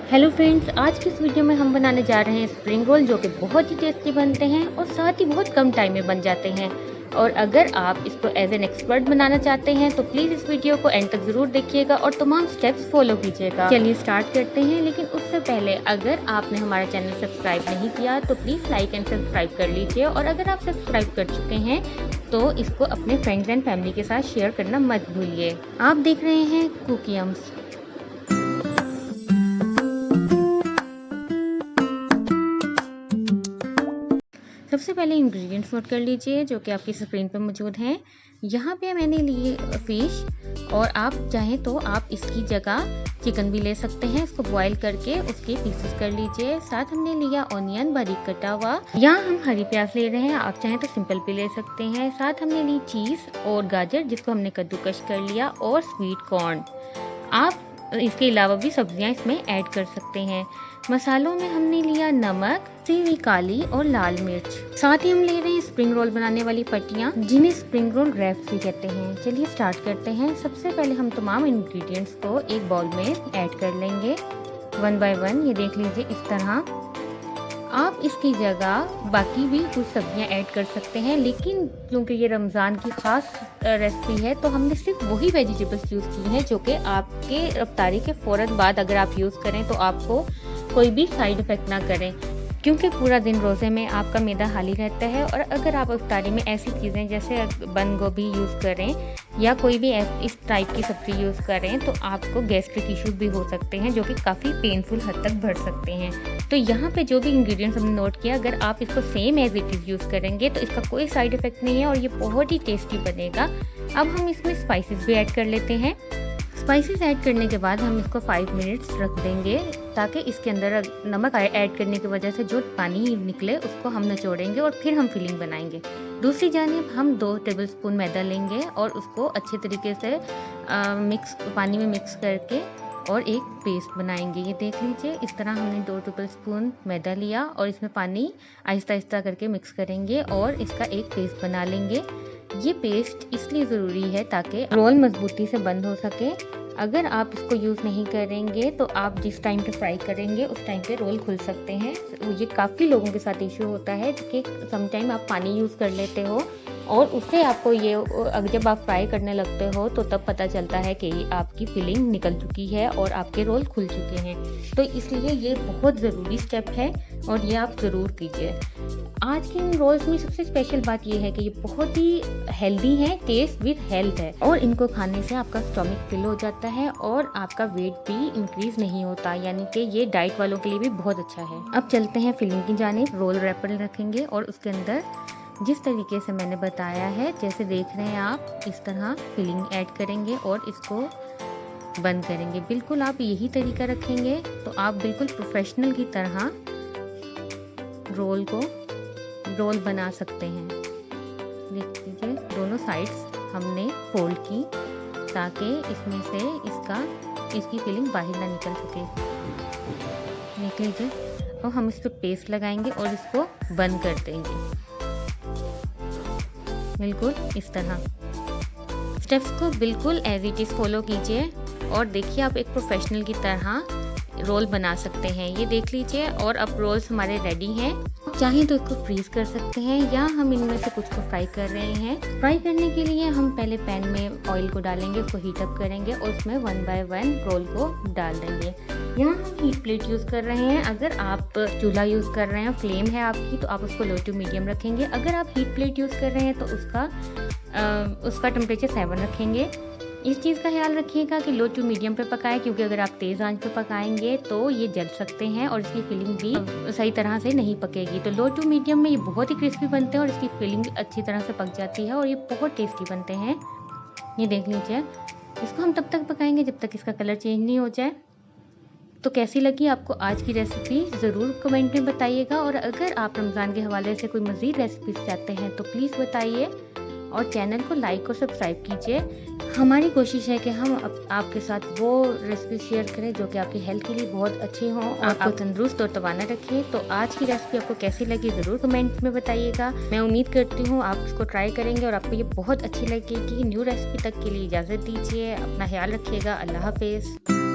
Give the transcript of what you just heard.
Hello friends, आज की इस वीडियो में हम बनाने जा रहे हैं स्प्रिंग रोल, जो कि बहुत ही टेस्टी बनते हैं और साथ ही बहुत कम टाइम में बन जाते हैं। और अगर आप इसको एज एन एक्सपर्ट बनाना चाहते हैं तो प्लीज़ इस वीडियो को एंड तक ज़रूर देखिएगा और तमाम स्टेप्स फॉलो कीजिएगा। चलिए स्टार्ट करते हैं, लेकिन उससे पहले अगर आपने हमारा चैनल सब्सक्राइब नहीं किया तो प्लीज़ लाइक एंड सब्सक्राइब कर लीजिए, और अगर आप सब्सक्राइब कर चुके हैं तो इसको अपने फ्रेंड्स एंड फैमिली के साथ शेयर करना मत भूलिए। आप देख रहे हैं कुकीयम्स। सबसे पहले इंग्रेडिएंट्स नोट कर लीजिए जो कि आपकी स्क्रीन पर मौजूद हैं। यहाँ पे मैंने लिए फिश, और आप चाहें तो आप इसकी जगह चिकन भी ले सकते हैं। इसको बॉईल करके उसके पीसेस कर लीजिए। साथ हमने लिया ऑनियन बारीक कटा हुआ, यहाँ हम हरी प्याज ले रहे हैं, आप चाहें तो सिंपल भी ले सकते हैं। साथ हमने ली चीज़ और गाजर जिसको हमने कद्दूकश कर लिया, और स्वीट कॉर्न। आप इसके अलावा भी सब्जियां इसमें ऐड कर सकते हैं। मसालों में हमने लिया नमक, हुई काली और लाल मिर्च। साथ ही हम ले रहे हैं स्प्रिंग रोल बनाने वाली पट्टियां, जिन्हें स्प्रिंग रोल रैप्स भी कहते हैं। चलिए स्टार्ट करते हैं। सबसे पहले हम तमाम इंग्रेडिएंट्स को एक बाउल में ऐड कर लेंगे वन बाय वन। ये देख लीजिए इस तरह। आप इसकी जगह बाकी भी कुछ सब्जियां ऐड कर सकते हैं, लेकिन क्योंकि ये रमज़ान की ख़ास रेसिपी है तो हमने सिर्फ वही वेजिटेबल्स यूज़ की हैं जो कि आपके इफ्तारी के फ़ौरन बाद अगर आप यूज़ करें तो आपको कोई भी साइड इफ़ेक्ट ना करें, क्योंकि पूरा दिन रोज़े में आपका मैदा खाली रहता है। और अगर आप इफ्तारी में ऐसी चीज़ें जैसे बंद गोभी यूज़ करें या कोई भी इस टाइप की सब्ज़ी यूज़ करें तो आपको गैस्ट्रिक इश्यूज भी हो सकते हैं, जो कि काफ़ी पेनफुल हद तक बढ़ सकते हैं। तो यहाँ पे जो भी इंग्रेडिएंट्स हमने नोट किया, अगर आप इसको same as it is use करेंगे तो इसका कोई साइड इफ़ेक्ट नहीं है और ये बहुत ही टेस्टी बनेगा। अब हम इसमें स्पाइसेस भी ऐड कर लेते हैं। स्पाइसेस ऐड करने के बाद हम इसको 5 मिनट्स रख देंगे, ताकि इसके अंदर नमक ऐड करने की वजह से जो पानी निकले उसको हम निचोड़ेंगे और फिर हम फिलिंग बनाएंगे। दूसरी जानिब हम 2 टेबलस्पून मैदा लेंगे और उसको अच्छे तरीके से पानी में मिक्स करके और एक पेस्ट बनाएंगे। ये देख लीजिए इस तरह हमने 2 टेबलस्पून मैदा लिया और इसमें पानी आहिस्ता आहिस्ता करके मिक्स करेंगे और इसका एक पेस्ट बना लेंगे। ये पेस्ट इसलिए ज़रूरी है ताकि रोल मजबूती से बंद हो सके। अगर आप इसको यूज़ नहीं करेंगे तो आप जिस टाइम पे फ्राई करेंगे उस टाइम पे रोल खुल सकते हैं। ये काफ़ी लोगों के साथ इश्यू होता है कि समटाइम आप पानी यूज़ कर लेते हो और उससे आपको ये जब आप फ्राई करने लगते हो तो तब पता चलता है कि आपकी फिलिंग निकल चुकी है और आपके रोल खुल चुके हैं। तो इसलिए ये बहुत ज़रूरी स्टेप है और ये आप ज़रूर कीजिए। आज के इन रोल्स में सबसे स्पेशल बात ये है कि ये बहुत ही हेल्दी है, टेस्ट विद हेल्थ है, और इनको खाने से आपका स्टमक फिल हो जाता है और आपका वेट भी इंक्रीज नहीं होता, यानी कि ये डाइट वालों के लिए भी बहुत अच्छा है। अब चलते हैं फिलिंग की जानिब। रोल रैपर रखेंगे और उसके अंदर जिस तरीके से मैंने बताया है, जैसे देख रहे हैं आप, इस तरह फिलिंग ऐड करेंगे और इसको बंद करेंगे। बिल्कुल आप यही तरीका रखेंगे तो आप बिल्कुल प्रोफेशनल की तरह रोल बना सकते हैं। देख लीजिए दोनों साइड्स हमने फोल्ड की ताकि इसमें से इसकी फिलिंग बाहर ना निकल सके। देख लीजिए, और हम इस पर पेस्ट लगाएंगे और इसको बंद कर देंगे बिल्कुल इस तरह। स्टेप्स को बिल्कुल एज इट इज़ फॉलो कीजिए और देखिए आप एक प्रोफेशनल की तरह रोल बना सकते हैं। ये देख लीजिए, और अब रोल्स हमारे रेडी हैं। चाहें तो इसको फ्रीज कर सकते हैं या हम इनमें से कुछ को फ्राई कर रहे हैं। फ्राई करने के लिए हम पहले पैन में ऑयल को डालेंगे, उसको हीट अप करेंगे और उसमें 1 बाय 1 रोल को डाल देंगे। यहाँ हम हीट प्लेट यूज़ कर रहे हैं। अगर आप चूल्हा यूज़ कर रहे हैं, फ्लेम है आपकी, तो आप उसको लो टू मीडियम रखेंगे। अगर आप हीट प्लेट यूज़ कर रहे हैं तो उसका टेम्परेचर 7 रखेंगे। इस चीज़ का ख्याल रखिएगा कि लो टू मीडियम पे पकाएं, क्योंकि अगर आप तेज़ आंच पे पकाएंगे तो ये जल सकते हैं और इसकी फिलिंग भी सही तरह से नहीं पकेगी। तो लो टू मीडियम में ये बहुत ही क्रिस्पी बनते हैं और इसकी फिलिंग अच्छी तरह से पक जाती है और ये बहुत टेस्टी बनते हैं। ये देख लीजिए, इसको हम तब तक पकाएंगे जब तक इसका कलर चेंज नहीं हो जाए। तो कैसी लगी आपको आज की रेसिपी ज़रूर कमेंट में बताइएगा, और अगर आप रमज़ान के हवाले से कोई मज़ीद रेसिपीज चाहते हैं तो प्लीज़ बताइए और चैनल को लाइक और सब्सक्राइब कीजिए। हमारी कोशिश है कि हम आपके साथ वो रेसिपी शेयर करें जो कि आपकी हेल्थ के लिए बहुत अच्छी हों और आपको तंदुरुस्त और तवाना रखें। तो आज की रेसिपी आपको कैसी लगी ज़रूर कमेंट में बताइएगा। मैं उम्मीद करती हूँ आप इसको ट्राई करेंगे और आपको ये बहुत अच्छी लगेगी। न्यू रेसिपी तक के लिए इजाज़त दीजिए। अपना ख्याल रखिएगा। अल्लाह हाफिज़।